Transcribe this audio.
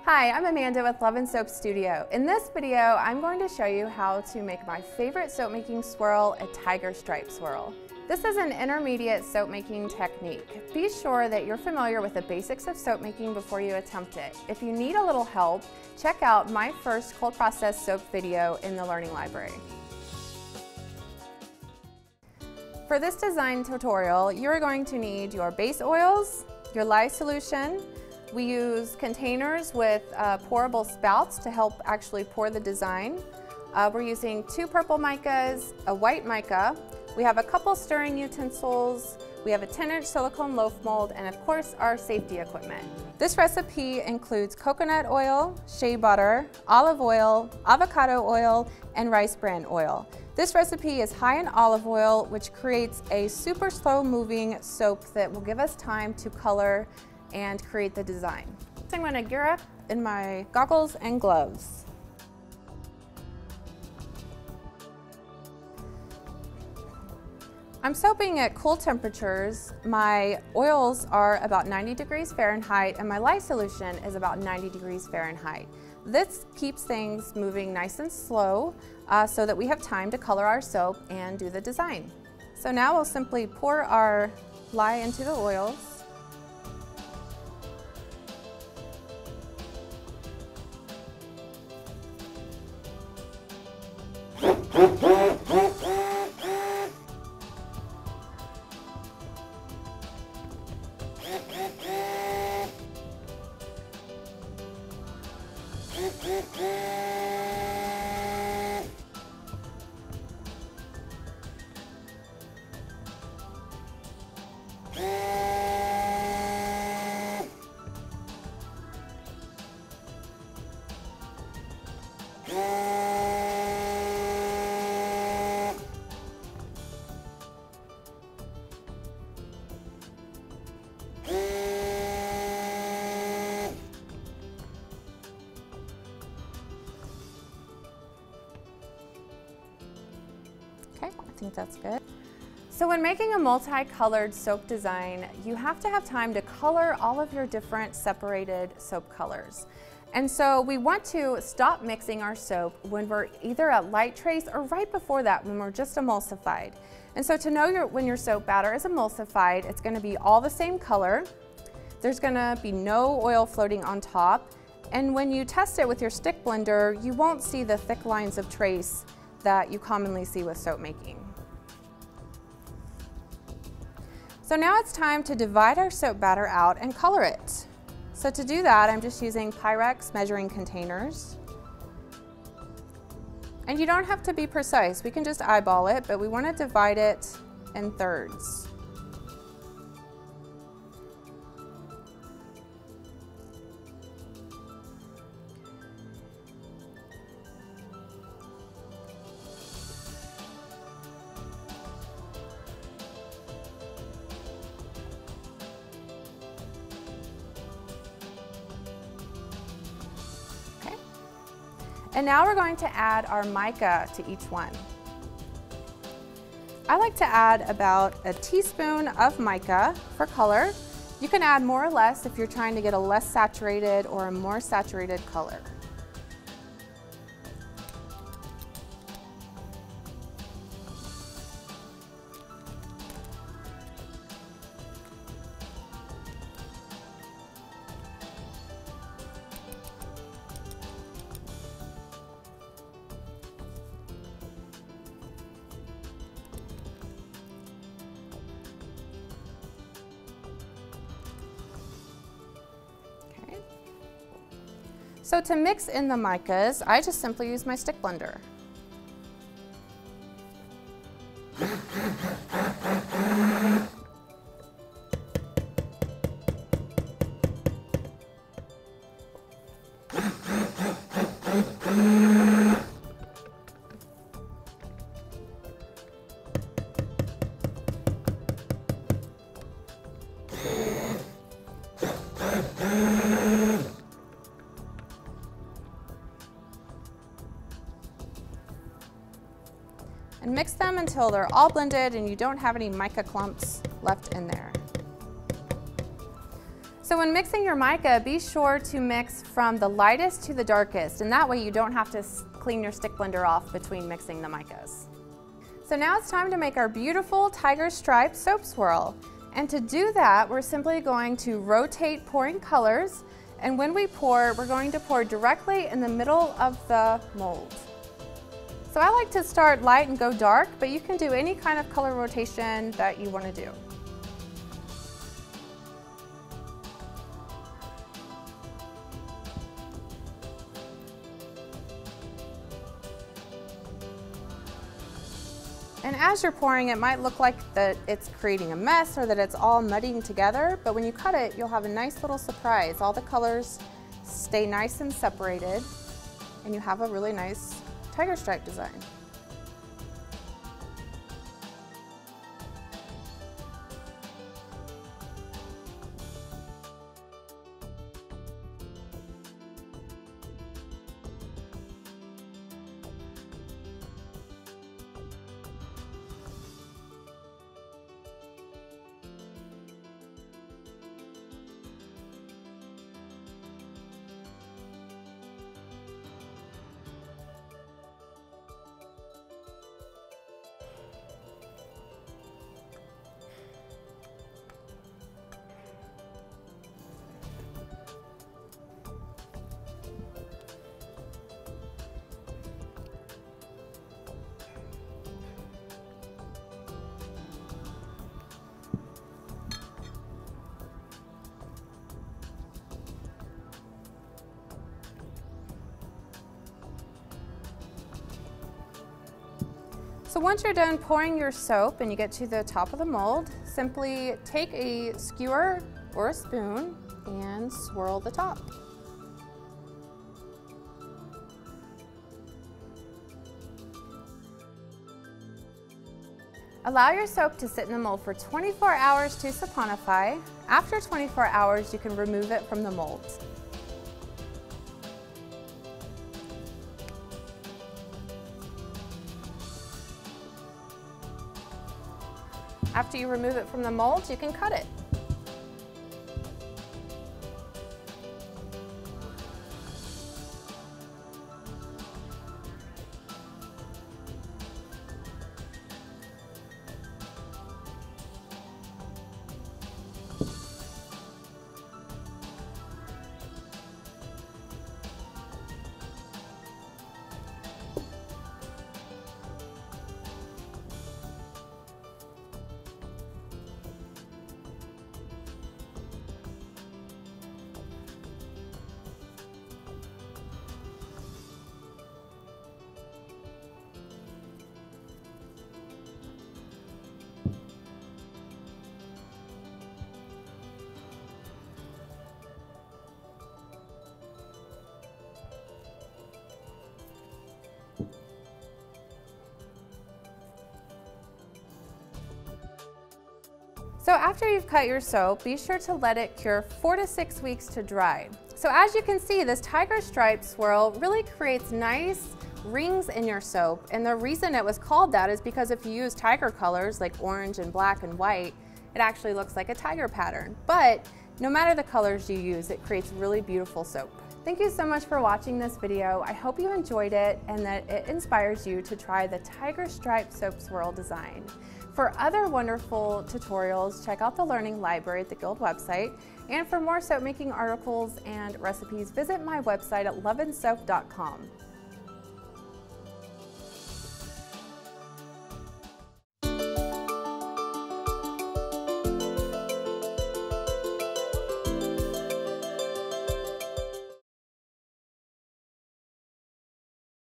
Hi, I'm Amanda with Love and Soap Studio. In this video, I'm going to show you how to make my favorite soap making swirl, a tiger stripe swirl. This is an intermediate soap making technique. Be sure that you're familiar with the basics of soap making before you attempt it. If you need a little help, check out my first cold process soap video in the Learning Library. For this design tutorial, you're going to need your base oils, your lye solution. We use containers with pourable spouts to help actually pour the design. We're using 2 purple micas, a white mica. We have a couple stirring utensils. We have a 10-inch silicone loaf mold, and of course our safety equipment. This recipe includes coconut oil, shea butter, olive oil, avocado oil, and rice bran oil. This recipe is high in olive oil, which creates a super slow moving soap that will give us time to color and create the design. So I'm going to gear up in my goggles and gloves. I'm soaping at cool temperatures. My oils are about 90 degrees Fahrenheit and my lye solution is about 90 degrees Fahrenheit. This keeps things moving nice and slow so that we have time to color our soap and do the design. So now we'll simply pour our lye into the oils. Okay, I think that's good. So when making a multicolored soap design, you have to have time to color all of your different separated soap colors. And so we want to stop mixing our soap when we're either at light trace or right before that when we're just emulsified. And so to know when your soap batter is emulsified, it's going to be all the same color. There's going to be no oil floating on top. And when you test it with your stick blender, you won't see the thick lines of trace that you commonly see with soap making. So now it's time to divide our soap batter out and color it. So to do that, I'm just using Pyrex measuring containers. And you don't have to be precise, we can just eyeball it, but we want to divide it in thirds. And now we're going to add our mica to each one. I like to add about a teaspoon of mica for color. You can add more or less if you're trying to get a less saturated or a more saturated color. So to mix in the micas, I just simply use my stick blender. and mix them until they're all blended and you don't have any mica clumps left in there. So So when mixing your mica, be sure to mix from the lightest to the darkest, and that way you don't have to clean your stick blender off between mixing the micas. So now it's time to make our beautiful tiger stripe soap swirl. And to do that, we're simply going to rotate pouring colors, and when we pour, we're going to pour directly in the middle of the mold. So I like to start light and go dark, but you can do any kind of color rotation that you want to do. And as you're pouring, it might look like that it's creating a mess or that it's all muddying together, but when you cut it, you'll have a nice little surprise. All the colors stay nice and separated, and you have a really nice tiger stripe design. So once you're done pouring your soap and you get to the top of the mold, simply take a skewer or a spoon and swirl the top. Allow your soap to sit in the mold for 24 hours to saponify. After 24 hours, you can remove it from the mold. After you remove it from the mold, you can cut it. So after you've cut your soap, be sure to let it cure 4 to 6 weeks to dry. So as you can see, this tiger stripe swirl really creates nice rings in your soap, and the reason it was called that is because if you use tiger colors like orange and black and white, it actually looks like a tiger pattern. But no matter the colors you use, it creates really beautiful soap. Thank you so much for watching this video. I hope you enjoyed it and that it inspires you to try the tiger stripe soap swirl design. For other wonderful tutorials, check out the Learning Library at the Guild website. And for more soap making articles and recipes, visit my website at loveandsoap.com.